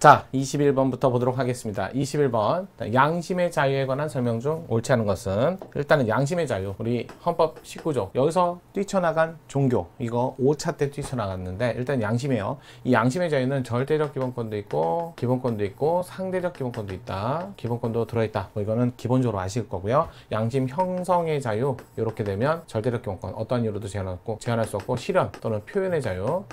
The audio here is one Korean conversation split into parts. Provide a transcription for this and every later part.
자, 21번부터 보도록 하겠습니다. 21번. 양심의 자유에 관한 설명 중 옳지 않은 것은, 일단은 양심의 자유, 우리 헌법 19조. 여기서 뛰쳐나간 종교. 이거 5차 때 뛰쳐나갔는데, 일단 양심이에요. 이 양심의 자유는 절대적 기본권도 있고, 상대적 기본권도 있다. 기본권도 들어있다. 뭐 이거는 기본적으로 아실 거고요. 양심 형성의 자유. 이렇게 되면 절대적 기본권. 어떠한 이유로도 제한할 수 없고, 실현 또는 표현의 자유.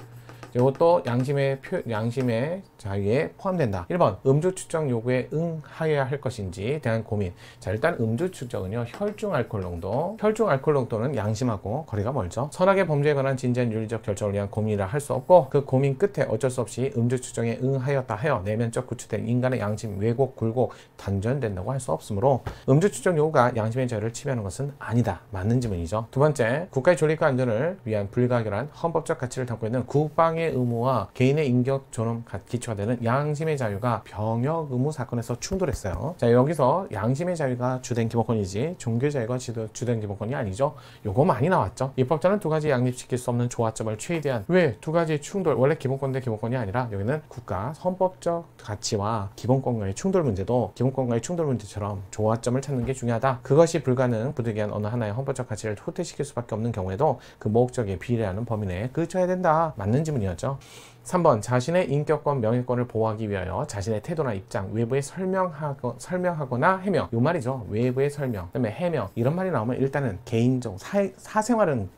이것도 양심의 자유에 포함된다. 1번, 음주 측정 요구에 응하여야 할 것인지에 대한 고민. 자, 일단 음주 측정은요, 혈중 알코올 농도. 혈중 알코올 농도는 양심하고 거리가 멀죠. 선악의 범죄에 관한 진지한 윤리적 결정을 위한 고민이라 할 수 없고, 그 고민 끝에 어쩔 수 없이 음주 측정에 응하였다 하여 내면적 구축된 인간의 양심 왜곡, 굴곡, 단전된다고 할 수 없으므로 음주 측정 요구가 양심의 자유를 침해하는 것은 아니다. 맞는 지문이죠. 두 번째, 국가의 존립과 안전을 위한 불가결한 헌법적 가치를 담고 있는 국방의 의무와 개인의 인격 존엄 기초가 되는 양심의 자유가 병역 의무 사건에서 충돌했어요. 자, 여기서 양심의 자유가 주된 기본권이지 종교의 자유가 주된 기본권이 아니죠. 요거 많이 나왔죠. 입법자는 두 가지 양립시킬 수 없는 조화점을 최대한. 왜 두 가지 충돌, 원래 기본권 대 기본권이 아니라 여기는 국가 헌법적 가치와 기본권과의 충돌 문제도 기본권과의 충돌 문제처럼 조화점을 찾는 게 중요하다. 그것이 불가능, 부득이한 어느 하나의 헌법적 가치를 후퇴시킬 수밖에 없는 경우에도 그 목적에 비례하는 범위 내에 그쳐야 된다. 맞는 지문이었죠. 3번, 자신의 인격권, 명예권을 보호하기 위하여 자신의 태도나 입장, 외부에 설명하거나 해명. 이 말이죠. 외부의 설명, 그다음에 해명. 이런 말이 나오면 일단은 개인적, 사생활은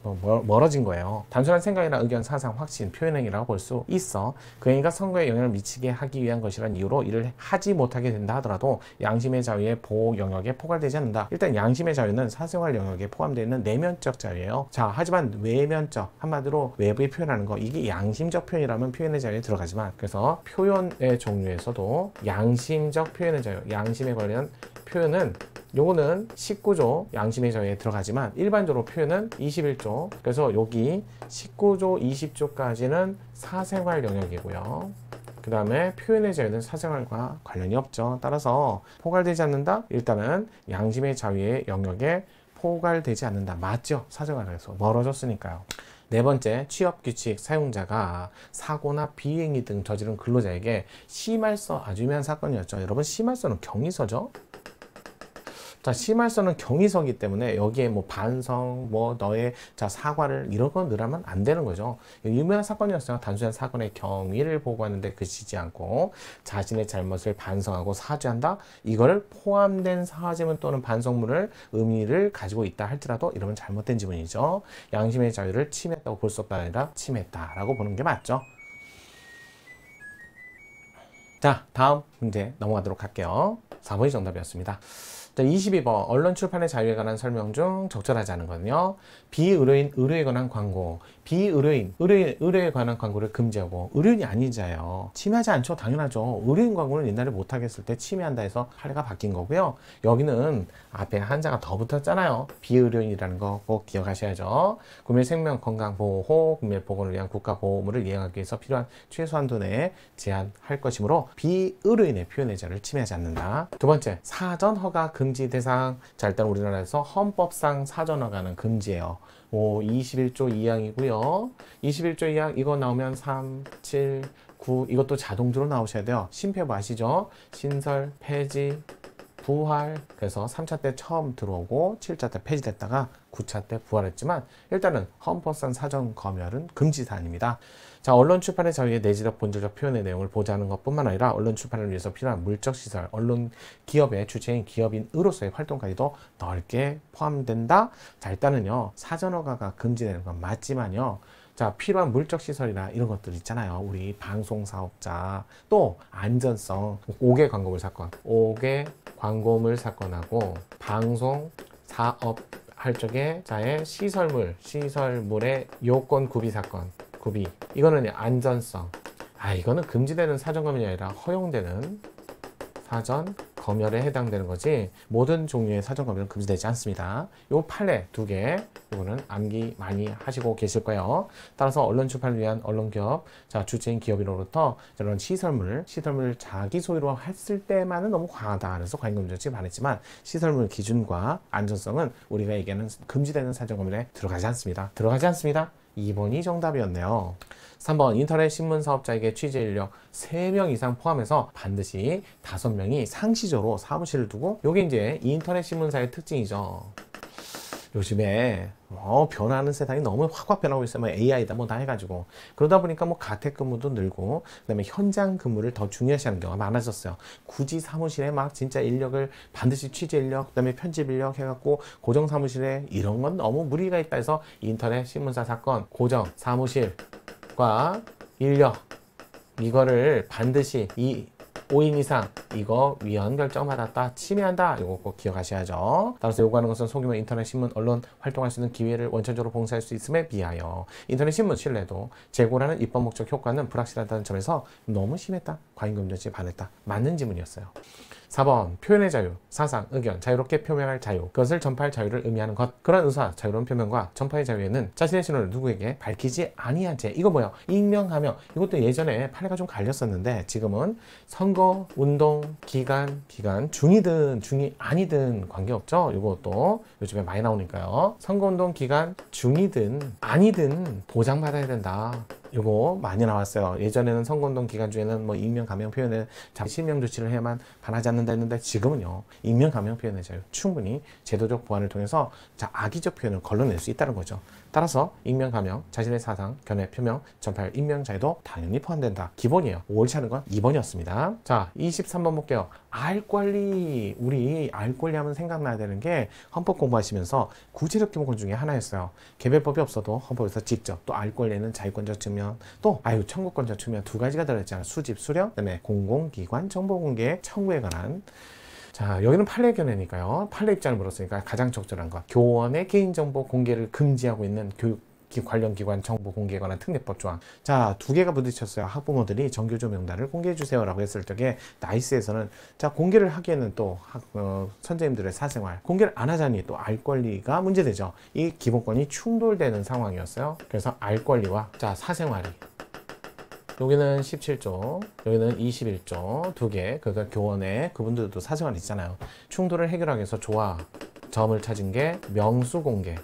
멀어진 거예요. 단순한 생각이나 의견, 사상, 확신, 표현행위라고 볼 수 있어. 그 행위가 선거에 영향을 미치게 하기 위한 것이란 이유로 이를 하지 못하게 된다 하더라도 양심의 자유의 보호 영역에 포괄되지 않는다. 일단 양심의 자유는 사생활 영역에 포함되어 있는 내면적 자유예요. 자, 하지만 외면적, 한마디로 외부에 표현하는 거, 이게 양심적 표현이라면 표현의 자유에 들어가지만, 그래서 표현의 종류에서도 양심적 표현의 자유, 양심에 관련 표현은 요거는 19조 양심의 자유에 들어가지만 일반적으로 표현은 21조. 그래서 여기 19조 20조까지는 사생활 영역이고요. 그 다음에 표현의 자유는 사생활과 관련이 없죠. 따라서 포괄되지 않는다? 일단은 양심의 자유의 영역에 포괄되지 않는다. 맞죠? 사생활에서 멀어졌으니까요. 네 번째, 취업규칙 사용자가 사고나 비행위 등 저지른 근로자에게 심할서, 아주 유명한 사건이었죠. 여러분, 심할서는 경위서죠. 자, 심할서는 경위서이기 때문에 여기에 뭐 반성, 뭐 너의 사과를 이런 거 넣으면 안 되는 거죠. 유명한 사건이었어요. 단순한 사건의 경위를 보고하는데 그치지 않고 자신의 잘못을 반성하고 사죄한다. 이거를 포함된 사죄문 또는 반성문을 의미를 가지고 있다 할지라도 이러면 잘못된 지문이죠. 양심의 자유를 침해했다고 볼 수 없다 아니라 침해했다라고 보는 게 맞죠. 자, 다음 문제 넘어가도록 할게요. 4번이 정답이었습니다. 자, 22번, 언론 출판의 자유에 관한 설명 중 적절하지 않은 거는요. 비의료인, 의료에 관한 광고. 의료에 관한 광고를 금지하고, 의료인이 아니잖아요. 침해하지 않죠? 당연하죠. 의료인 광고는 옛날에 못하게 했을 때 침해한다 해서 판례가 바뀐 거고요. 여기는 앞에 한자가 더 붙었잖아요. 비의료인이라는 거 꼭 기억하셔야죠. 국민 생명 건강 보호, 국민 보건을 위한 국가 보호물을 이행하기 위해서 필요한 최소한도 내에 제한할 것이므로 비의료인의 표현의 자유를 침해하지 않는다. 두 번째, 사전 허가 금지 대상. 자, 일단 우리나라에서 헌법상 사전 허가는 금지예요. 21조 2항이고요. 21조 2항 이거 나오면 3, 7, 9 이것도 자동으로 나오셔야 돼요. 심폐부 아시죠? 신설, 폐지, 부활. 그래서 3차 때 처음 들어오고 7차 때 폐지됐다가 9차 때 부활했지만 일단은 헌법상 사전 검열은 금지 사안입니다. 자, 언론 출판의 자유의 내재적 본질적 표현의 내용을 보좌하는 것뿐만 아니라 언론 출판을 위해서 필요한 물적 시설, 언론 기업의 주체인 기업인으로서의 활동까지도 넓게 포함된다. 자, 일단은요, 사전 허가가 금지되는 건 맞지만요. 자, 필요한 물적 시설이나 이런 것들 있잖아요. 우리 방송 사업자, 또 안전성, 5개 광고물 사건, 5개 광고물 사건하고 방송 사업 할 적에 자의 시설물의 요건 구비 사건, 구비. 이거는 안전성. 이거는 금지되는 사전 검열이 아니라 허용되는 사전 검열에 해당되는 거지 모든 종류의 사전 검열은 금지되지 않습니다. 요 판례 2개 이거는 암기 많이 하시고 계실 거예요. 따라서 언론 출판을 위한 언론기업, 자, 주체인 기업인으로부터 이런 시설물 자기 소유로 했을 때만은 너무 과하다. 그래서 과잉금지에 반했지만 시설물 기준과 안전성은 우리가 얘기하는 금지되는 사전 검열에 들어가지 않습니다. 2번이 정답이었네요. 3번 인터넷 신문 사업자에게 취재 인력 3명 이상 포함해서 반드시 5명이 상시적으로 사무실을 두고, 요게 이제 인터넷 신문사의 특징이죠. 요즘에 변화하는 세상이 너무 확확 변하고 있어요. 뭐 AI다 뭐 다 해가지고, 그러다 보니까 뭐 가택근무도 늘고, 그다음에 현장 근무를 더 중요시하는 경우가 많아졌어요. 굳이 사무실에 막 진짜 인력을 반드시 취재 인력, 그다음에 편집 인력 해갖고 고정 사무실에, 이런 건 너무 무리가 있다 해서 인터넷 신문사 사건 고정 사무실과 인력, 이거를 반드시 5인 이상 이거 위헌 결정 받았다, 침해한다, 이거 꼭 기억하셔야죠. 따라서 요구하는 것은 소규모 인터넷 신문 언론 활동할 수 있는 기회를 원천적으로 봉쇄할 수 있음에 비하여 인터넷 신문 신뢰도 제고라는 입법 목적 효과는 불확실하다는 점에서 너무 심했다, 과잉금전치에 반했다. 맞는 지문이었어요. 4번 표현의 자유, 사상, 의견, 자유롭게 표명할 자유, 그것을 전파할 자유를 의미하는 것. 그런 의사, 자유로운 표명과 전파의 자유에는 자신의 신원을 누구에게 밝히지 아니한 채, 이거 뭐야? 익명하며. 이것도 예전에 판례가 좀 갈렸었는데 지금은 선거, 운동, 기간 중이든 중이 아니든 관계없죠. 이것도 요즘에 많이 나오니까요. 선거, 운동, 기간 중이든 아니든 보장받아야 된다. 요거 많이 나왔어요. 예전에는 선거운동 기간 중에는 뭐 익명 감형 표현에 실명 조치를 해야만 반하지 않는다 했는데, 지금은요 익명 감형 표현의 자유, 충분히 제도적 보완을 통해서 악의적 표현을 걸러낼 수 있다는 거죠. 따라서 익명 감형, 자신의 사상, 견해, 표명, 전파할 익명 자유도 당연히 포함된다. 기본이에요. 옳지 않은 건 2번이었습니다. 자, 23번 볼게요. 알 권리. 우리 알 권리 하면 생각나야 되는 게 헌법 공부하시면서 구체적 기본권 중에 하나였어요. 개별법이 없어도 헌법에서 직접, 또 알 권리에는 자유권적 측면, 또 청구권적 측면 두 가지가 들어있잖아요. 수집, 수령, 그다음에 공공기관 정보 공개 청구에 관한. 자, 여기는 판례 견해니까요. 판례 입장을 물었으니까 가장 적절한 것. 교원의 개인정보 공개를 금지하고 있는 교육 관련 기관 정보 공개에 관한 특례법 조항. 자, 2개가 부딪혔어요. 학부모들이 정교조 명단을 공개해 주세요 라고 했을 적에 나이스에서는 공개를 하기에는 또 선생님들의 사생활 공개를 안 하자니 또 알 권리가 문제되죠. 이 기본권이 충돌되는 상황이었어요. 그래서 알 권리와 사생활이, 여기는 17조, 여기는 21조 2개. 그러니까 교원에 그분들도 사생활이 있잖아요. 충돌을 해결하기 위해서 점을 찾은 게 명수공개.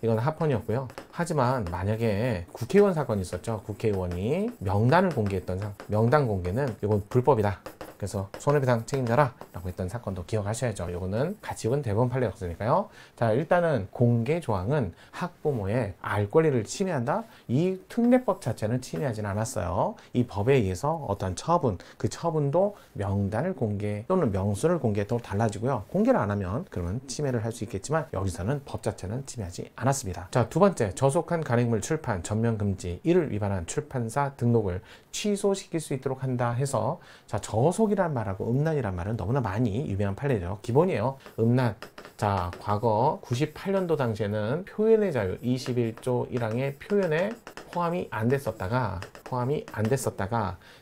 이건 합헌이었고요. 하지만 만약에 국회의원 사건이 있었죠. 국회의원이 명단을 공개했던 명단 공개는 이건 불법이다. 그래서 손해배상 책임져라 라고 했던 사건도 기억하셔야죠. 이거는 가치군 대법원 판례였으니까요. 자, 일단은 공개 조항은 학부모의 알 권리를 침해한다? 이 특례법 자체는 침해하진 않았어요. 이 법에 의해서 어떤 처분, 그 처분도 명단을 공개 또는 명수를 공개에 또 달라지고요. 공개를 안 하면 그러면 침해를 할 수 있겠지만 여기서는 법 자체는 침해하지 않았습니다. 자, 2번째, 저속한 간행물 출판 전면 금지, 이를 위반한 출판사 등록을 취소시킬 수 있도록 한다 해서, 자, 저속이란 말하고 음란이란 말은 너무나 많이 유명한 판례죠. 기본이에요. 음란. 자, 과거 98년도 당시에는 표현의 자유 21조 1항의 표현에 포함이 안 됐었다가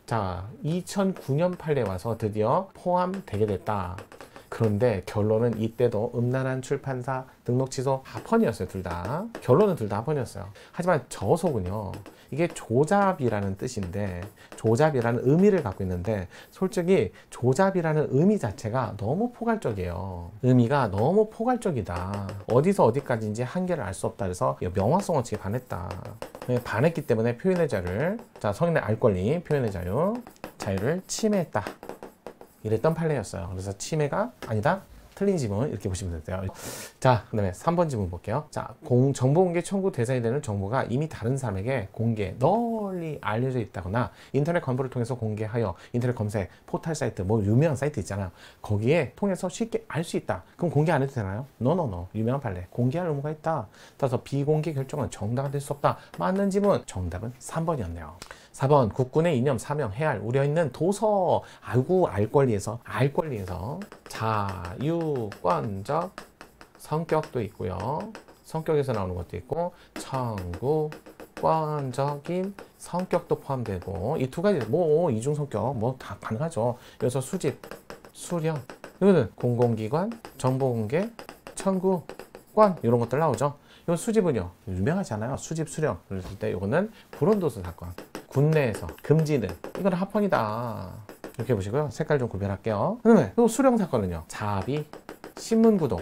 자, 2009년 판례 와서 드디어 포함되게 됐다. 그런데 결론은 이때도 음란한 출판사 등록 취소 합헌이었어요. 둘 다. 결론은 둘 다 합헌이었어요. 하지만 저속은요, 이게 조잡이라는 뜻인데, 조잡이라는 의미를 갖고 있는데, 솔직히 조잡이라는 의미 자체가 너무 포괄적이에요. 의미가 너무 포괄적이다. 어디서 어디까지인지 한계를 알 수 없다. 그래서 명확성 원칙에 반했다. 반했기 때문에 표현의 자유를, 성인의 알 권리, 표현의 자유를 침해했다. 이랬던 판례였어요. 그래서 침해가 아니다, 틀린 지문, 이렇게 보시면 돼요. 자, 그 다음에 3번 지문 볼게요. 자, 정보 공개 청구 대상이 되는 정보가 이미 다른 사람에게 널리 알려져 있다거나 인터넷 광고를 통해서 공개하여 인터넷 검색, 포털 사이트, 유명한 사이트 있잖아요. 거기에 통해서 쉽게 알 수 있다. 그럼 공개 안 해도 되나요? No. 유명한 판례. 공개할 의무가 있다. 따라서 비공개 결정은 정당화 될 수 없다. 맞는 지문. 정답은 3번이었네요. 4번, 국군의 이념, 사명, 해할 우려 있는 도서. 아이고, 알 권리에서 자유권적 성격도 있고요. 성격에서 나오는 것도 있고, 청구권적인 성격도 포함되고, 이 2가지, 이중 성격, 다 가능하죠. 그래서 수집, 수령, 이거는 공공기관, 정보공개, 청구권, 이런 것들 나오죠. 이 수집은요, 유명하잖아요. 수집, 수령. 그랬을 때 이거는 불온도서 사건. 군내에서 금지는, 이건 합헌이다. 이렇게 보시고요. 색깔 좀 구별할게요. 그다음에 또 수령 사건은요, 자비, 신문 구독.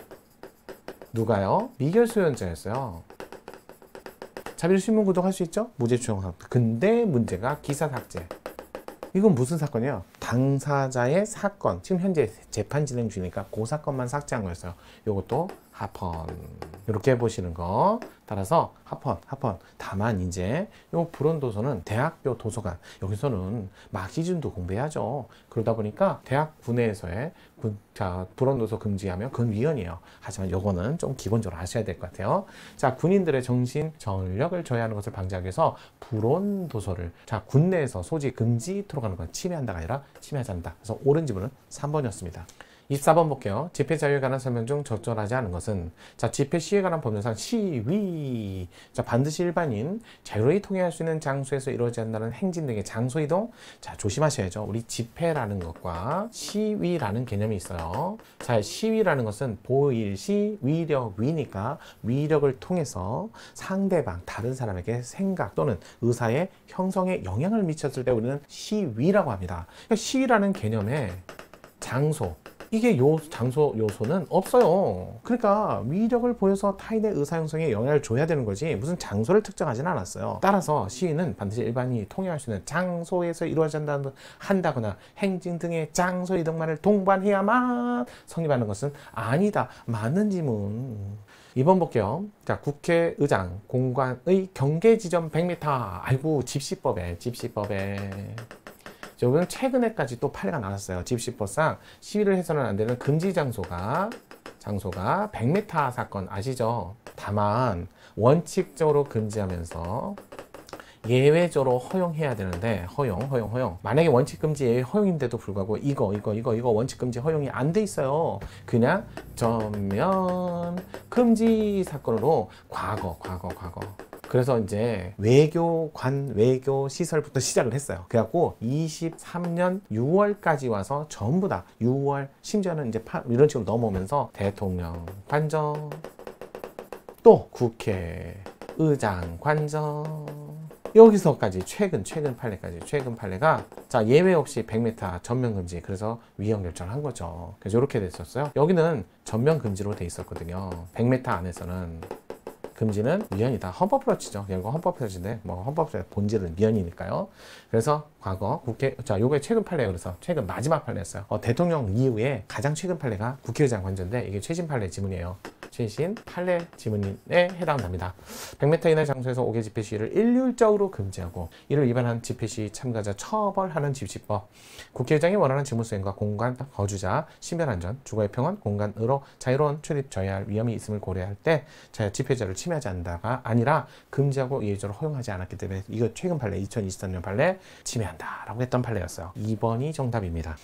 누가요? 미결 수연자였어요. 자비로 신문 구독할 수 있죠? 무죄 추정 삭제. 근데 문제가 기사 삭제. 이건 무슨 사건이에요? 당사자의 사건, 지금 현재 재판 진행 중이니까 그 사건만 삭제한 거였어요. 이것도 합헌. 이렇게 보시는 거. 따라서 합헌. 다만 이제 요 불온도서는 대학교 도서관, 여기서는 마시즘도 공부해야죠. 그러다 보니까 대학 군내에서의 불온도서 금지하면 그건 위헌이에요. 하지만 요거는 좀 기본적으로 아셔야 될 것 같아요. 자, 군인들의 정신 전력을 저해하는 것을 방지하기 위해서 불온도서를 군내에서 소지 금지토록 하는 건 침해한다가 아니라 침해하지 않는다. 그래서 옳은 지문은 3번이었습니다. 24번 볼게요. 집회 자유에 관한 설명 중 적절하지 않은 것은, 자, 집회 시위에 관한 법률상 시위. 자, 반드시 일반인 자유로이 통행할 수 있는 장소에서 이루어져야 한다는 행진 등의 장소 이동. 자, 조심하셔야죠. 우리 집회라는 것과 시위라는 개념이 있어요. 자, 시위라는 것은 보일시 위력 위니까 위력을 통해서 상대방 다른 사람에게 생각 또는 의사의 형성에 영향을 미쳤을 때 우리는 시위라고 합니다. 그러니까 시위라는 개념에 장소, 이게 장소 요소는 없어요. 그러니까 위력을 보여서 타인의 의사 형성에 영향을 줘야 되는 거지 무슨 장소를 특정하지는 않았어요. 따라서 시위는 반드시 일반인이 통행할 수 있는 장소에서 한다거나 행진 등의 장소 이동만을 동반해야만 성립하는 것은 아니다. 맞는 지문. 2번 볼게요. 자, 국회의장 공관의 경계 지점 100m. 아이고, 집시법에. 여기는 최근에까지 또 판례가 나왔어요. 집시법상 시위를 해서는 안 되는 금지 장소가 100m 사건 아시죠? 다만 원칙적으로 금지하면서 예외적으로 허용해야 되는데 허용. 만약에 원칙 금지 예외 허용인데도 불구하고 이거 원칙 금지 허용이 안 돼 있어요. 그냥 전면 금지 사건으로 과거. 그래서 이제 외교관, 외교시설부터 시작을 했어요. 그래갖고 23년 6월까지 와서 전부 다 6월, 심지어는 이제 이런 식으로 넘어오면서 대통령 관저, 또 국회의장 관저, 여기서까지 최근 판례가 자, 예외 없이 100m 전면 금지. 그래서 위헌 결정을 한 거죠. 그래서 이렇게 됐었어요. 여기는 전면 금지로 돼 있었거든요. 100m 안에서는 금지는 위헌이다. 헌법으로 치죠. 이거 헌법표지인데 뭐 헌법의 본질은 위헌이니까요. 그래서 과거 자, 요게 최근 판례예요. 그래서 최근 마지막 판례였어요. 대통령 이후에 가장 최근 판례가 국회의장 관저인데 이게 최신 판례 지문이에요. 최신 판례 지문에 해당합니다. 100m 이내 장소에서 5개 집회 시위를 일률적으로 금지하고 이를 위반한 집회 시위 참가자 처벌하는 집시법. 국회의장이 원하는 직무 수행과 공간 거주자 신변 안전, 주거의 평온, 공간으로 자유로운 출입 저해할 위험이 있음을 고려할 때 집회자를 침해하지 않는다가 아니라 금지하고 예외적으로 허용하지 않았기 때문에 이거 최근 판례 2023년 판례 침해한다라고 했던 판례였어요. 2번이 정답입니다.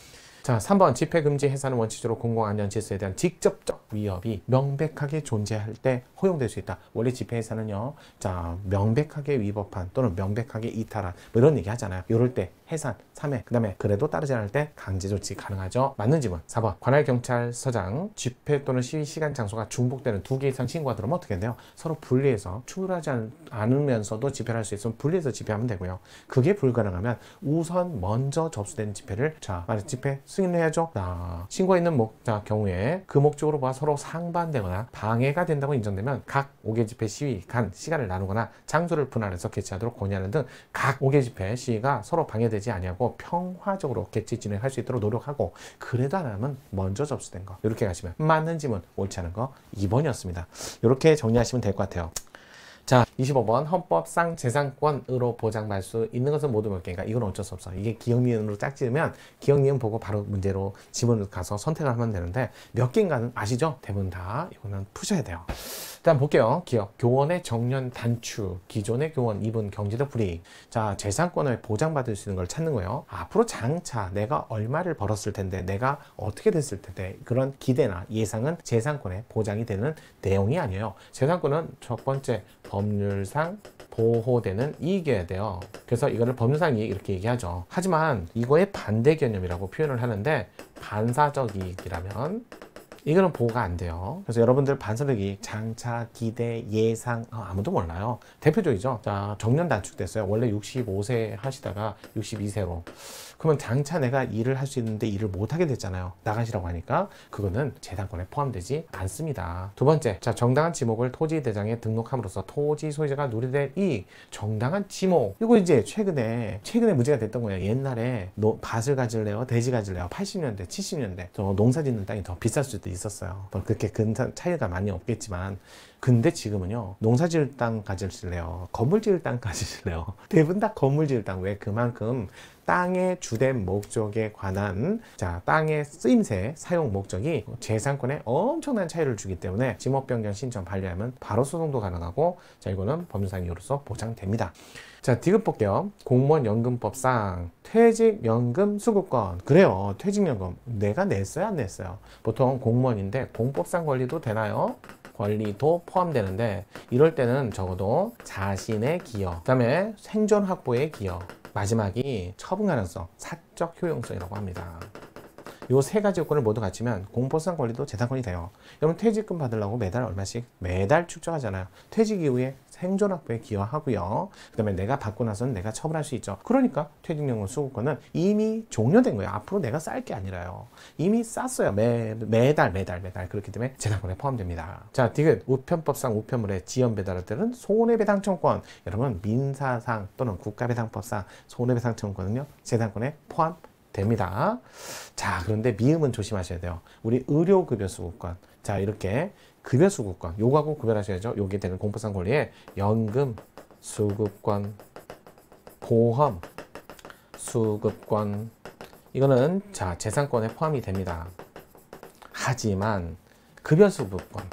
자, 3번 집회 금지 해산은 원칙적으로 공공안전 질서에 대한 직접적 위협이 명백하게 존재할 때 허용될 수 있다. 원래 집회 해산은요, 자, 명백하게 위법한 또는 명백하게 이탈한 뭐 이런 얘기 하잖아요. 이럴 때 해산, 3회, 그 다음에 그래도 따르지 않을 때 강제 조치 가능하죠. 맞는 지문 4번 관할 경찰서장 집회 또는 시위 시간 장소가 중복되는 2개 이상 신고가 들어오면 어떻게 돼요? 서로 분리해서 충돌하지 않으면서도 집회를 할 수 있으면 분리해서 집회하면 되고요. 그게 불가능하면 우선 먼저 접수된 집회를 자, 만약 집회 승인해야죠. 신고가 있는 경우에 그 목적으로 봐 서로 상반되거나 방해가 된다고 인정되면 각 5개 집회 시위 간 시간을 나누거나 장소를 분할해서 개최하도록 권유하는 등 각 5개 집회 시위가 서로 방해되지 아니하고 평화적으로 개최 진행할 수 있도록 노력하고 그래도 안 하면 먼저 접수된 거 이렇게 가시면 맞는 지문 옳지 않은 거 2번이었습니다. 이렇게 정리하시면 될 것 같아요. 자, 25번 헌법상 재산권으로 보장받을 수 있는 것은 모두 몇 개인가? 이건 어쩔 수 없어. 이게 기억니은으로 짝지으면 기억니은 보고 바로 문제로 지문을 가서 선택을 하면 되는데 몇 개인가는 아시죠? 대부분 다 이거는 푸셔야 돼요. 일단 볼게요. 기억, 교원의 정년 단축, 기존의 교원, 이분 경제적 불이익. 자, 재산권을 보장받을 수 있는 걸 찾는 거예요. 앞으로 장차 내가 얼마를 벌었을 텐데, 내가 어떻게 됐을 텐데, 그런 기대나 예상은 재산권에 보장이 되는 내용이 아니에요. 재산권은 첫 번째 법률상 보호되는 이익이어야 돼요. 그래서 이거를 법률상 이익 이렇게 얘기하죠. 하지만 이거의 반대 개념이라고 표현을 하는데 반사적 이익이라면 이거는 보호가 안 돼요. 그래서 여러분들 반사적 이익, 장차, 기대, 예상 아무도 몰라요. 대표적이죠. 자, 정년 단축됐어요. 원래 65세 하시다가 62세로. 그러면 장차 내가 일을 할 수 있는데 일을 못하게 됐잖아요. 나가시라고 하니까 그거는 재산권에 포함되지 않습니다. 두 번째, 자, 정당한 지목을 토지대장에 등록함으로써 토지 소유자가 누리될 이익, 정당한 지목. 이거 이제 최근에 문제가 됐던 거예요. 옛날에 밭을 가질래요? 돼지 가질래요? 80년대, 70년대 농사 짓는 땅이 더 비쌀 수도 있었어요. 그렇게 큰 차이가 많이 없겠지만, 근데 지금은요, 농사 지을 땅 가지실래요? 건물 지을 땅 가지실래요? 대부분 다 건물 지을 땅. 왜? 그만큼 땅의 주된 목적에 관한, 자, 땅의 쓰임새, 사용 목적이 재산권에 엄청난 차이를 주기 때문에 지목 변경 신청 반려하면 바로 소송도 가능하고, 자, 이거는 법률상 이유로서 보장됩니다. 자, 디귿 볼게요. 공무원 연금법상 퇴직연금 수급권. 그래요. 퇴직연금 내가 냈어요, 안 냈어요? 보통 공무원인데 공법상 권리도 되나요? 권리도 포함되는데, 이럴 때는 적어도 자신의 기여, 그 다음에 생존 확보의 기여, 마지막이 처분 가능성, 사적 효용성이라고 합니다. 요 세 가지 요건을 모두 갖추면 공법상 권리도 재산권이 돼요. 여러분 퇴직금 받으려고 매달 얼마씩 매달 축적하잖아요. 퇴직 이후에 생존 확보에 기여하고요. 그 다음에 내가 받고 나서는 내가 처분할 수 있죠. 그러니까 퇴직연금 수급권은 이미 종료된 거예요. 앞으로 내가 쌀 게 아니라요. 이미 쌌어요. 매달. 그렇기 때문에 재산권에 포함됩니다. 자, 디귿 우편법상 우편물의 지연 배달할 때는 손해배상 청구권. 여러분 민사상 또는 국가배상법상 손해배상 청구권은요, 재산권에 포함됩니다. 자, 그런데 미음은 조심하셔야 돼요. 우리 의료급여 수급권. 자, 이렇게 급여 수급권, 요거하고 구별하셔야죠. 요게 되는 공법상 권리에 연금 수급권, 보험 수급권, 이거는 자, 재산권에 포함이 됩니다. 하지만 급여 수급권,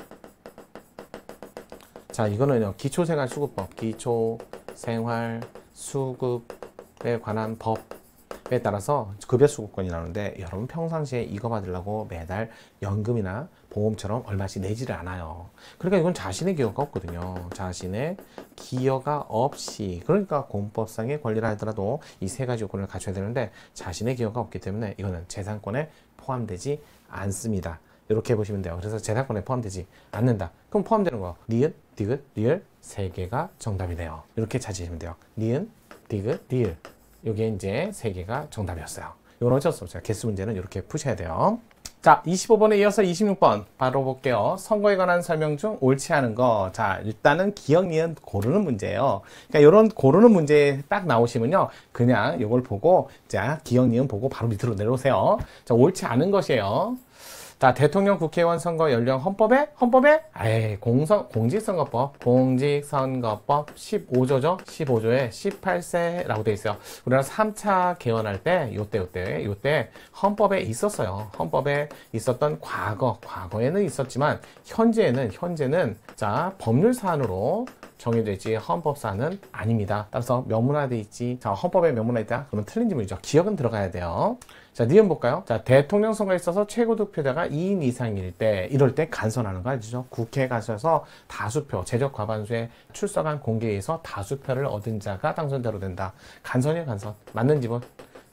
자, 이거는요, 기초생활수급법, 기초생활수급에 관한 법에 따라서 급여 수급권이 나오는데, 여러분 평상시에 이거 받으려고 매달 연금이나 보험처럼 얼마씩 내지를 않아요. 그러니까 이건 자신의 기여가 없거든요. 자신의 기여가 없이, 그러니까 공법상의 권리라 하더라도 이 세 가지 요건을 갖춰야 되는데, 자신의 기여가 없기 때문에 이거는 재산권에 포함되지 않습니다. 이렇게 보시면 돼요. 그래서 재산권에 포함되지 않는다. 그럼 포함되는 거 니은, 디귿, 리을 세 개가 정답이네요. 이렇게 찾으시면 돼요. 니은, 디귿, 리을. 이게 이제 세 개가 정답이었어요. 이건 어쩔 수 없어요. 개수 문제는 이렇게 푸셔야 돼요. 자, 25번에 이어서 26번 바로 볼게요. 선거에 관한 설명 중 옳지 않은 거. 자, 일단은 기억, 니은 고르는 문제예요. 그러니까 이런 고르는 문제 딱 나오시면요, 그냥 이걸 보고, 자, 기억, 니은 보고 바로 밑으로 내려오세요. 자, 옳지 않은 것이에요. 자, 대통령, 국회의원 선거 연령 헌법에? 공직선거법 15조죠? 15조에 18세라고 되어 있어요. 우리나라 3차 개헌할 때, 요때 헌법에 있었어요. 헌법에 있었던 과거에는 있었지만, 현재는, 자, 법률 사안으로 정해져 있지 헌법 사안은 아닙니다. 따라서 명문화되어 있지, 자, 헌법에 명문화되어 있다? 그러면 틀린 질문이죠. 기억은 들어가야 돼요. 자, 니은 볼까요? 자, 대통령 선거에 있어서 최고 득표자가 2인 이상일 때, 이럴 때 간선하는 거 아시죠? 국회에 가셔서 다수표, 제적 과반수에 출석한 공개에서 다수표를 얻은 자가 당선자로 된다. 간선이에요, 간선. 맞는 지문.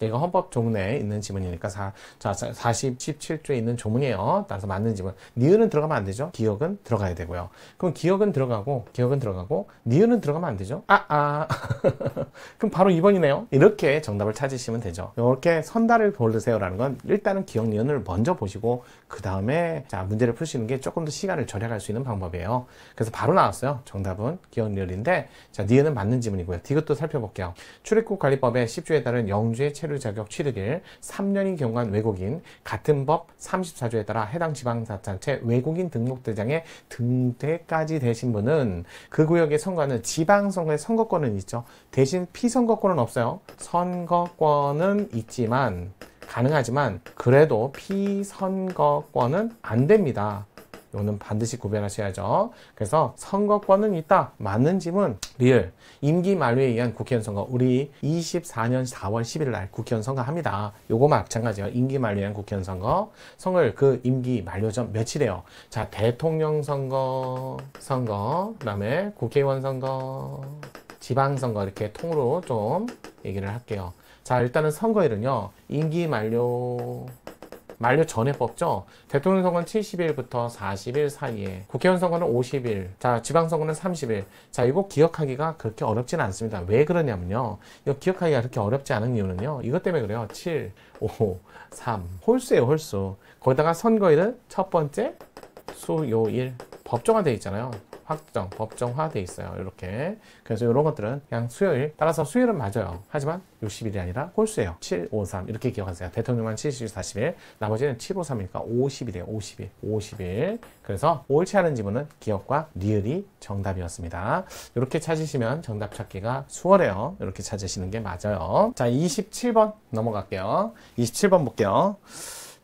이거 헌법 조문에 있는 지문이니까 17조에 있는 조문이에요. 따라서 맞는 지문. 니은은 들어가면 안 되죠. 기억은 들어가야 되고요. 그럼 기억은 들어가고 니은은 들어가면 안 되죠. 그럼 바로 2번이네요. 이렇게 정답을 찾으시면 되죠. 이렇게 선달을 고르세요라는 건 일단은 기억, 니은을 먼저 보시고 그 다음에 자, 문제를 푸시는 게 조금 더 시간을 절약할 수 있는 방법이에요. 그래서 바로 나왔어요. 정답은 기억, 니은인데, 자, 니은은 맞는 지문이고요. 디귿도 살펴볼게요. 출입국 관리법의 10조에 따른 영주의 체류 자격 취득일 3년인 경우간 외국인, 같은 법 34조에 따라 해당 지방자치단체 외국인 등록대장에 등재까지 되신 분은 그 구역에 선거하는 지방선거의 선거권은 있죠. 대신 피선거권은 없어요. 선거권은 있지만, 가능하지만 그래도 피선거권은 안 됩니다. 이거는 반드시 구별하셔야죠. 그래서 선거권은 있다. 맞는 지문 리을. 임기 만료에 의한 국회의원 선거. 우리 24년 4월 11일 날 국회의원 선거 합니다. 요거 마찬가지예요. 임기 만료에 의한 국회의원 선거. 선거를 그 임기 만료 전 며칠이에요. 자, 대통령 선거, 그다음에 국회의원 선거, 지방선거 이렇게 통으로 좀 얘기를 할게요. 자, 일단은 선거일은요, 임기 만료 만료 전에 뽑죠. 대통령 선거는 70일부터 40일 사이에, 국회의원 선거는 50일, 자 지방선거는 30일. 자 이거 기억하기가 그렇게 어렵지는 않습니다. 왜 그러냐면요, 이거 기억하기가 그렇게 어렵지 않은 이유는요, 이것 때문에 그래요. 7, 5, 3 홀수예요. 홀수. 거기다가 선거일은 첫 번째 수요일 법정화 돼 있잖아요. 확정, 법정화 돼 있어요. 이렇게. 그래서 이런 것들은 그냥 수요일, 따라서 수요일은 맞아요. 하지만 60일이 아니라 홀수예요. 7, 5, 3 이렇게 기억하세요. 대통령만 70일, 40일, 나머지는 7, 5, 3이니까 50일이에요. 50일, 50일. 그래서 옳지 않은 지문은 기억과 리을이 정답이었습니다. 이렇게 찾으시면 정답 찾기가 수월해요. 이렇게 찾으시는 게 맞아요. 자, 27번 넘어갈게요. 27번 볼게요.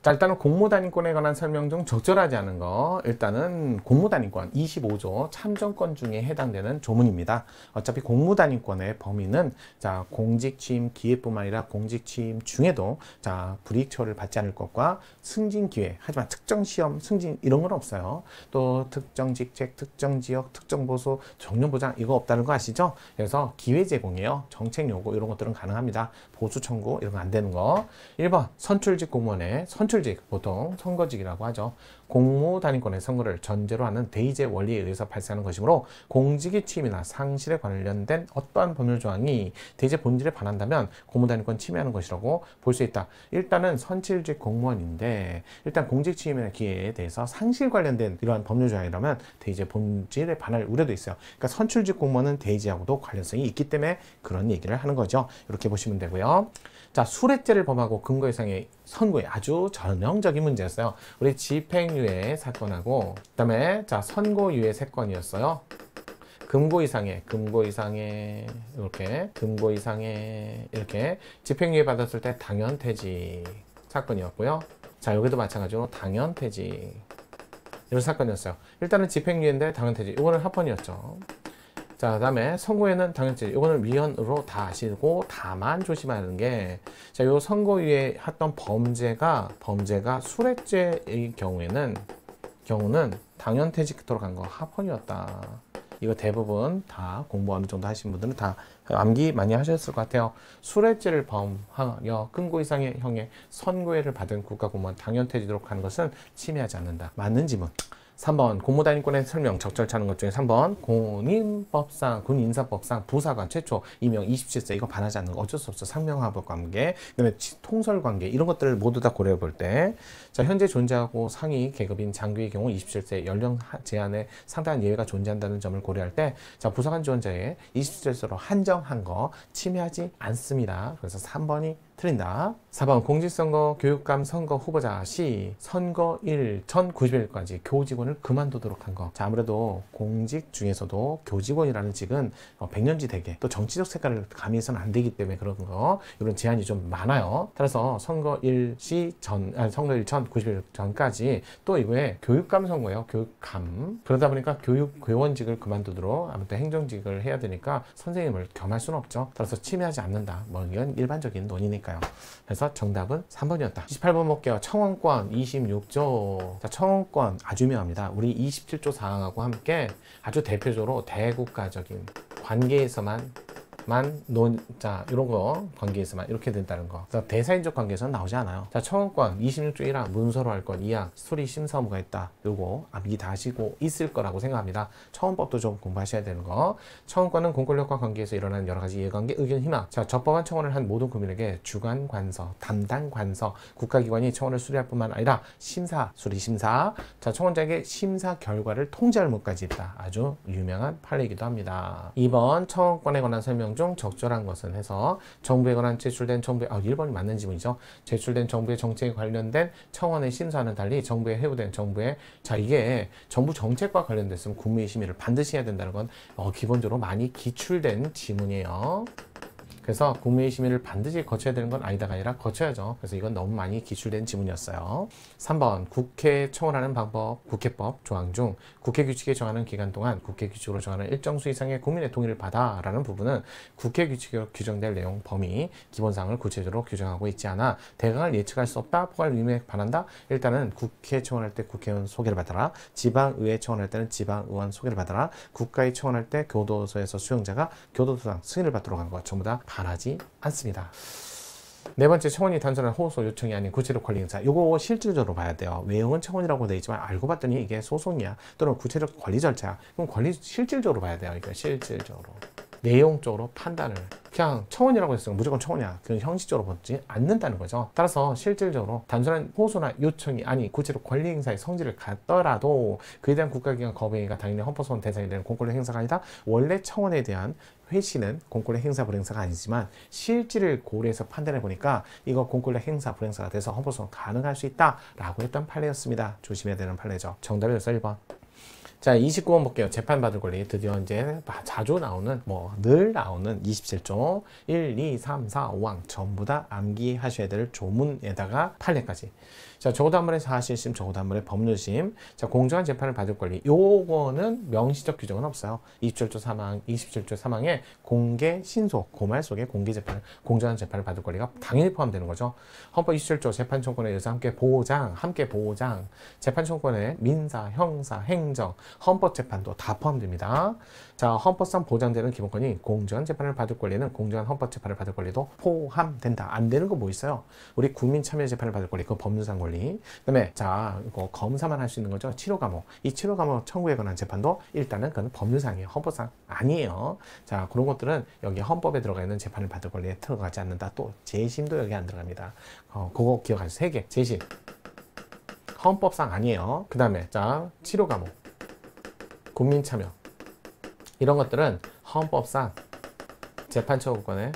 자, 일단은 공무단위권에 관한 설명 중 적절하지 않은 거, 일단은 공무단위권 25조 참정권 중에 해당되는 조문입니다. 어차피 공무단위권의 범위는 자 공직취임 기회뿐만 아니라 공직취임 중에도 자 불이익 처우를 받지 않을 것과 승진 기회, 하지만 특정 시험 승진 이런 건 없어요. 또 특정 직책, 특정 지역, 특정 보수, 정년 보장 이거 없다는 거 아시죠? 그래서 기회 제공이에요. 정책 요구 이런 것들은 가능합니다. 보수 청구 이런 거 안 되는 거. 1번 선출직 공무원의 선출직, 보통 선거직이라고 하죠. 공무단위권의 선거를 전제로 하는 대의제 원리에 의해서 발생하는 것이므로 공직의 취임이나 상실에 관련된 어떠한 법률 조항이 대의제 본질에 반한다면 공무단위권 침해하는 것이라고 볼 수 있다. 일단은 선출직 공무원인데 일단 공직 취임이나 기회에 대해서 상실 관련된 이러한 법률 조항이라면 대의제 본질에 반할 우려도 있어요. 그러니까 선출직 공무원은 대의제하고도 관련성이 있기 때문에 그런 얘기를 하는 거죠. 이렇게 보시면 되고요. 자, 수뢰죄를 범하고 근거 이상의 선고에 아주 전형적인 문제였어요. 우리 집행유예 사건하고 그다음에 자 선고유예 사건이었어요. 금고 이상의 이렇게 금고 이상의 이렇게 집행유예 받았을 때 당연퇴직 사건이었고요. 자 여기도 마찬가지로 당연퇴직 이런 사건이었어요. 일단은 집행유예인데 당연퇴직 이거는 합헌이었죠. 자, 그 다음에 선고에는 당연히 이거는 위헌으로 다 아시고 다만 조심하는 게, 자, 요 선고유예 했던 범죄가 수뢰죄의 경우는 당연퇴직 들어간 거 합헌이었다. 이거 대부분 다 공부 어느 정도 하신 분들은 다 암기 많이 하셨을 것 같아요. 수뢰죄를 범하여 금고 이상의 형의 선고유예를 받은 국가공무원 당연퇴직으로 하는 것은 침해하지 않는다. 맞는 지문. 3번 공무단위권의 설명 적절치 않은 것 중에 3번 군인사법상 부사관 최초 임용 27세 이거 반하지 않는 거 어쩔 수 없어. 상명하복 관계, 그다음에 통설 관계 이런 것들을 모두 다 고려해 볼 때, 자 현재 존재하고 상위 계급인 장교의 경우 27세 연령 제한에 상당한 예외가 존재한다는 점을 고려할 때, 자 부사관 지원자의 27세로 한정한 거 침해하지 않습니다. 그래서 3번이 틀린다. 4번 공직선거 교육감 선거 후보자 시 선거일 전 90일까지 교직원을 그만두도록 한 거. 자 아무래도 공직 중에서도 교직원이라는 직은 100년지 대계 또 정치적 색깔을 가미해서는 안 되기 때문에 그런 거 이런 제한이 좀 많아요. 따라서 선거일 전 90일 전까지 또 이거에 교육감 선거예요. 교육감. 그러다 보니까 교원직을 그만두도록 아무튼 행정직을 해야 되니까 선생님을 겸할 수는 없죠. 따라서 침해하지 않는다. 뭐 이건 일반적인 논의니까. 그래서 정답은 3번이었다. 28번 볼게요. 청원권 26조. 자, 청원권 아주 유명합니다. 우리 27조 사항하고 함께 아주 대표적으로 대국가적인 관계에서만 자 이런 거 관계에서만 이렇게 된다는 거. 그래서 대사인적 관계에서는 나오지 않아요. 자 청원권 26조 1항 문서로 할 것 2항 수리 심사 의무가 있다. 요거 암기 다 하시고 있을 거라고 생각합니다. 청원법도 좀 공부하셔야 되는 거. 청원권은 공권력과 관계에서 일어나는 여러 가지 이해관계, 의견, 희망. 자 적법한 청원을 한 모든 국민에게 주관 관서, 담당 관서, 국가기관이 청원을 수리할 뿐만 아니라 심사, 수리 심사. 자 청원자에게 심사 결과를 통지할 의무까지 있다. 아주 유명한 판례이기도 합니다. 2번 청원권에 관한 설명 중 적절한 것은 해서 정부에 관한 제출된 정부의 1번이 맞는 지문이죠. 제출된 정부의 정책에 관련된 청원의 심사와는 달리 정부에 회부된 정부의 자 이게 정부 정책과 관련됐으면 국무회의 심의를 반드시 해야 된다는 건 기본적으로 많이 기출된 지문이에요. 그래서 국무회의 심의를 반드시 거쳐야 되는 건 아니다가 아니라 거쳐야죠. 그래서 이건 너무 많이 기출된 지문이었어요. 3번 국회 청원하는 방법 국회법 조항 중 국회 규칙에 정하는 기간 동안 국회 규칙으로 정하는 일정 수 이상의 국민의 동의를 받아 라는 부분은 국회 규칙으로 규정될 내용 범위 기본사항을 구체적으로 규정하고 있지 않아 대강을 예측할 수 없다. 포괄 의미에 반한다. 일단은 국회 청원할 때 국회의원 소개를 받아라. 지방의회 청원할 때는 지방의원 소개를 받아라. 국가에 청원할 때 교도소에서 수용자가 교도소장 승인을 받도록 한 것 전부 다 반하지 않습니다. 네 번째, 청원이 단순한 호소 요청이 아닌 구체적 권리 행사. 요거 실질적으로 봐야 돼요. 외형은 청원이라고 되어 있지만 알고 봤더니 이게 소송이야, 또는 구체적 권리 절차야. 그럼 권리 실질적으로 봐야 돼요. 이거 실질적으로. 내용적으로 판단을, 그냥 청원이라고 했으면 무조건 청원이야, 그건 형식적으로 보지 않는다는 거죠. 따라서 실질적으로 단순한 호소나 요청이 아닌 구체적 권리 행사의 성질을 갖더라도 그에 대한 국가기관 거부행위가 당연히 헌법소원 대상이 되는 공권력 행사가 아니다. 원래 청원에 대한 회시는 공권력 행사 불행사가 아니지만 실질을 고려해서 판단해 보니까 이거 공권력 행사 불행사가 돼서 헌법소원 가능할 수 있다 라고 했던 판례였습니다. 조심해야 되는 판례죠. 정답이 1번. 자, 29번 볼게요. 재판받을 권리. 드디어 이제 자주 나오는, 늘 나오는 27조 1, 2, 3, 4, 5항 전부 다 암기하셔야 될 조문에다가 판례까지. 자, 적어도한번의 사실심, 적어도한번의 법률심. 자, 공정한 재판을 받을 권리. 요거는 명시적 규정은 없어요. 27조 3항에 공개 신속, 고말 속의 공개 재판, 공정한 재판을 받을 권리가 당연히 포함되는 거죠. 헌법 27조 재판 청구권에 의해서 함께 보장. 재판 청구권에 민사, 형사, 행정, 헌법 재판도 다 포함됩니다. 자, 헌법상 보장되는 기본권이 공정한 재판을 받을 권리는 공정한 헌법 재판을 받을 권리도 포함된다. 안 되는 거 뭐 있어요? 우리 국민 참여 재판을 받을 권리, 그거 법률상 권리. 그다음에 자, 이거 검사만 할 수 있는 거죠. 치료 감호. 이 치료 감호 청구에 관한 재판도 일단은 그건 법률상이에요. 헌법상 아니에요. 자, 그런 것들은 여기 헌법에 들어가 있는 재판을 받을 권리에 들어가지 않는다. 또 재심도 여기 안 들어갑니다. 그거 기억하세요. 3개. 재심. 헌법상 아니에요. 그 다음에 자, 치료 감호, 국민 참여, 이런 것들은 헌법상 재판 청구권에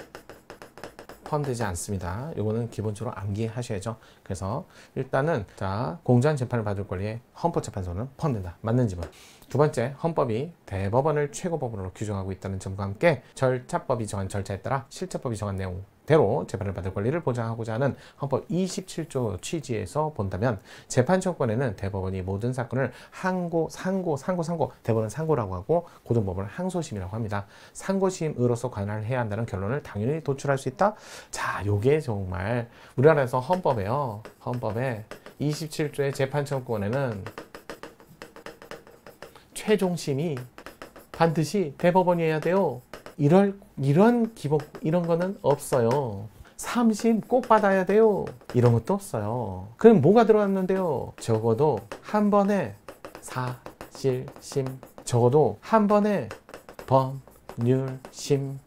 포함되지 않습니다. 이거는 기본적으로 암기하셔야죠. 그래서 일단은 자, 공정한 재판을 받을 권리에 헌법재판소는 포함된다. 맞는 지문. 두 번째, 헌법이 대법원을 최고법원으로 규정하고 있다는 점과 함께 절차법이 정한 절차에 따라 실체법이 정한 내용대로 재판을 받을 권리를 보장하고자 하는 헌법 27조 취지에서 본다면 재판 청구권에는 대법원이 모든 사건을 상고, 대법원은 상고라고 하고 고등법원은 항소심이라고 합니다. 상고심으로서 관할을 해야 한다는 결론을 당연히 도출할 수 있다. 자, 요게 정말 우리나라에서 헌법에요. 헌법에 27조의 재판 청구권에는 최종심이 반드시 대법원이 해야 돼요. 이런 기본, 이런 거는 없어요. 3심 꼭 받아야 돼요. 이런 것도 없어요. 그럼 뭐가 들어갔는데요? 적어도 한 번에 사실심, 적어도 한 번에 법률심,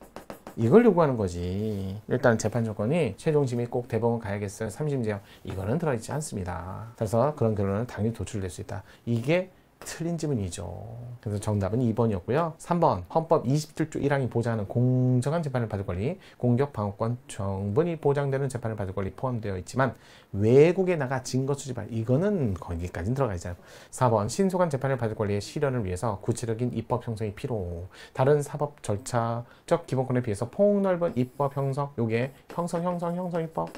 이걸 요구하는 거지. 일단 재판 조건이 최종심이 꼭 대법원 가야겠어요. 3심 제형, 이거는 들어있지 않습니다. 그래서 그런 결론은 당연히 도출될 수 있다. 이게 틀린 지문이죠. 그래서 정답은 2번이었고요. 3번, 헌법 27조 1항이 보장하는 공정한 재판을 받을 권리, 공격 방어권 충분히 보장되는 재판을 받을 권리 포함되어 있지만 외국에 나가 증거 수집할, 이거는 거기까지는 들어가 있잖아요. 4번, 신속한 재판을 받을 권리의 실현을 위해서 구체적인 입법 형성이 필요. 다른 사법 절차적 기본권에 비해서 폭넓은 입법 형성, 요게 형성 입법.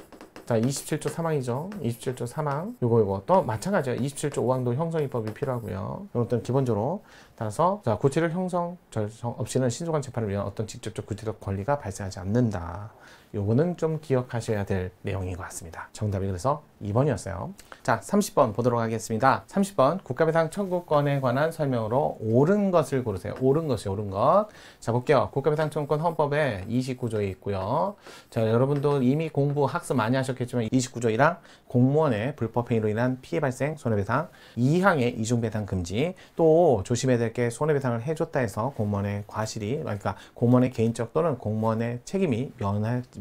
자, 27조 3항이죠. 27조 3항. 요거 또 마찬가지예요. 27조 5항도 형성입법이 필요하고요. 이것들은 기본적으로 따라서 자, 구체적 형성 절차 없이는 신속한 재판을 위한 어떤 직접적 구체적 권리가 발생하지 않는다. 요거는 좀 기억하셔야 될 내용인 것 같습니다. 정답이 그래서 2번이었어요. 자, 30번 보도록 하겠습니다. 30번, 국가배상 청구권에 관한 설명으로 옳은 것을 고르세요. 옳은 것이 옳은 것. 자, 볼게요. 국가배상 청구권 헌법에 29조에 있고요. 자, 여러분도 이미 공부 학습 많이 하셨겠지만 29조 1항 공무원의 불법행위로 인한 피해 발생 손해배상, 2항의 이중배상 금지. 또 조심해야 될 게 손해배상을 해줬다 해서 공무원의 과실이, 그러니까 공무원의 개인적 또는 공무원의 책임이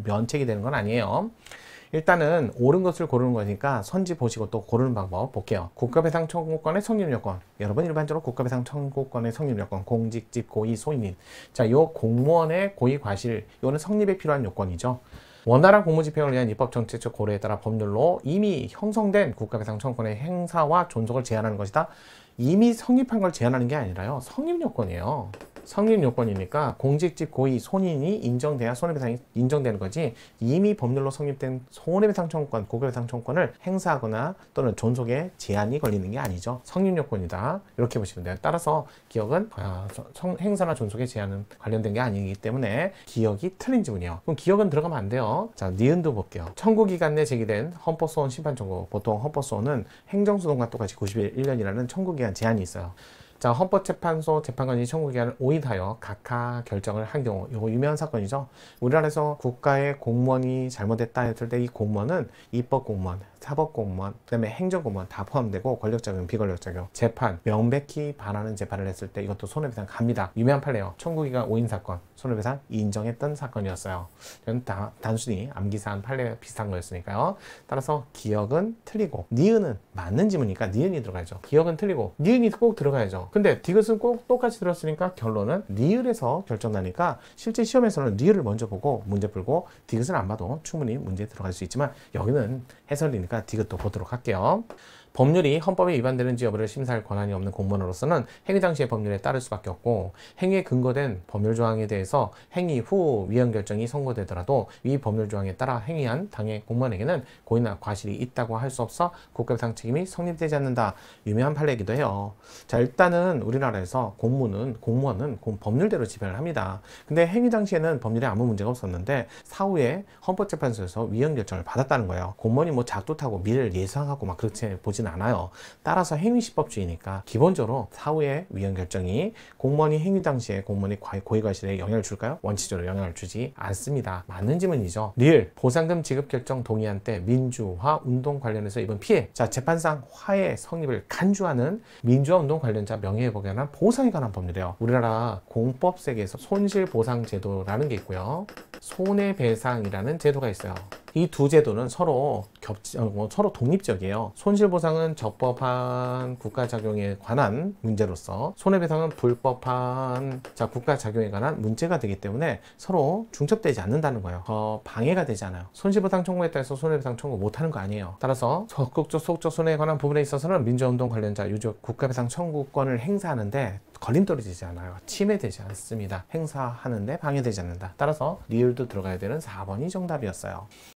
면책이 되는 건 아니에요. 일단은 옳은 것을 고르는 거니까 선지 보시고 또 고르는 방법 볼게요. 국가배상 청구권의 성립 요건. 여러분 일반적으로 국가배상 청구권의 성립 요건, 공직집, 고의, 소인인. 자, 요 공무원의 고의 과실, 요는 성립에 필요한 요건이죠. 원활한 공무집행을 위한 입법정책적 고려에 따라 법률로 이미 형성된 국가배상 청구권의 행사와 존속을 제한하는 것이다. 이미 성립한 걸 제한하는 게 아니라요. 성립요건이에요. 성립요건이니까 공직집, 고의, 손인이 인정돼야 손해배상이 인정되는 거지, 이미 법률로 성립된 손해배상 청구권, 국가배상 청구권을 행사하거나 또는 존속에 제한이 걸리는 게 아니죠. 성립요건이다. 이렇게 보시면 돼요. 따라서 기억은 행사나 존속에 제한은 관련된 게 아니기 때문에 기억이 틀린 지문이에요. 그럼 기억은 들어가면 안 돼요. 자, 니은도 볼게요. 청구기간 내 제기된 헌법소원 심판 청구. 보통 헌법소원은 행정소송과 똑같이 91년이라는 청구기간 제한이 있어요. 자, 헌법재판소 재판관이 청구기한을 오인하여 각하 결정을 한 경우, 이거 유명한 사건이죠. 우리나라에서 국가의 공무원이 잘못했다 했을 때 이 공무원은 입법공무원, 사법공무원, 그 다음에 행정공무원 다 포함되고 권력작용, 비권력작용, 재판, 명백히 반하는 재판을 했을 때 이것도 손해배상 갑니다. 유명한 판례요. 청구기간 오인 사건, 손해배상 인정했던 사건이었어요. 이건 단순히 암기사한 판례 비슷한 거였으니까요. 따라서 기억은 틀리고 니은은 맞는 지문이니까 니은이 들어가야죠. 기억은 틀리고 니은이 꼭 들어가야죠. 근데 디귿은 꼭 똑같이 들었으니까 결론은 리을에서 결정나니까 실제 시험에서는 리을을 먼저 보고 문제 풀고 디귿은 안 봐도 충분히 문제에 들어갈 수 있지만 여기는 해설이니까 디귿도 보도록 할게요. 법률이 헌법에 위반되는지 여부를 심사할 권한이 없는 공무원으로서는 행위 당시의 법률에 따를 수밖에 없고 행위에 근거된 법률 조항에 대해서 행위 후 위헌 결정이 선고되더라도 이 법률 조항에 따라 행위한 당해 공무원에게는 고의나 과실이 있다고 할 수 없어 국가배상 책임이 성립되지 않는다. 유명한 판례이기도 해요. 자, 일단은 우리나라에서 공무원은 법률대로 지배를 합니다. 근데 행위 당시에는 법률에 아무 문제가 없었는데 사후에 헌법재판소에서 위헌 결정을 받았다는 거예요. 공무원이 뭐 작두타고 미래를 예상하고 막 그렇게 보진 않아요. 따라서 행위시법주의니까 기본적으로 사후에 위헌 결정이 공무원이 행위 당시에 공무원이 고의과실에 영향을 줄까요? 원칙적으로 영향을 주지 않습니다. 맞는 질문이죠. 리을 보상금 지급 결정 동의한 때 민주화 운동 관련해서 입은 피해. 자, 재판상 화해 성립을 간주하는 민주화 운동 관련자 명예회복에 관한 보상에 관한 법률이에요. 우리나라 공법세계에서 손실보상제도라는 게 있고요. 손해배상이라는 제도가 있어요. 이 두 제도는 서로 서로 독립적이에요. 손실보상은 적법한 국가작용에 관한 문제로서 손해배상은 불법한 국가작용에 관한 문제가 되기 때문에 서로 중첩되지 않는다는 거예요. 방해가 되잖아요. 손실보상 청구했다 해서 손해배상 청구 못하는 거 아니에요. 따라서 적극적 소극적 손해에 관한 부분에 있어서는 민주화운동 관련자 유족 국가배상 청구권을 행사하는데 걸림돌이 되지 않아요. 침해되지 않습니다. 행사하는데 방해되지 않는다. 따라서 리을도 들어가야 되는 4번이 정답이었어요.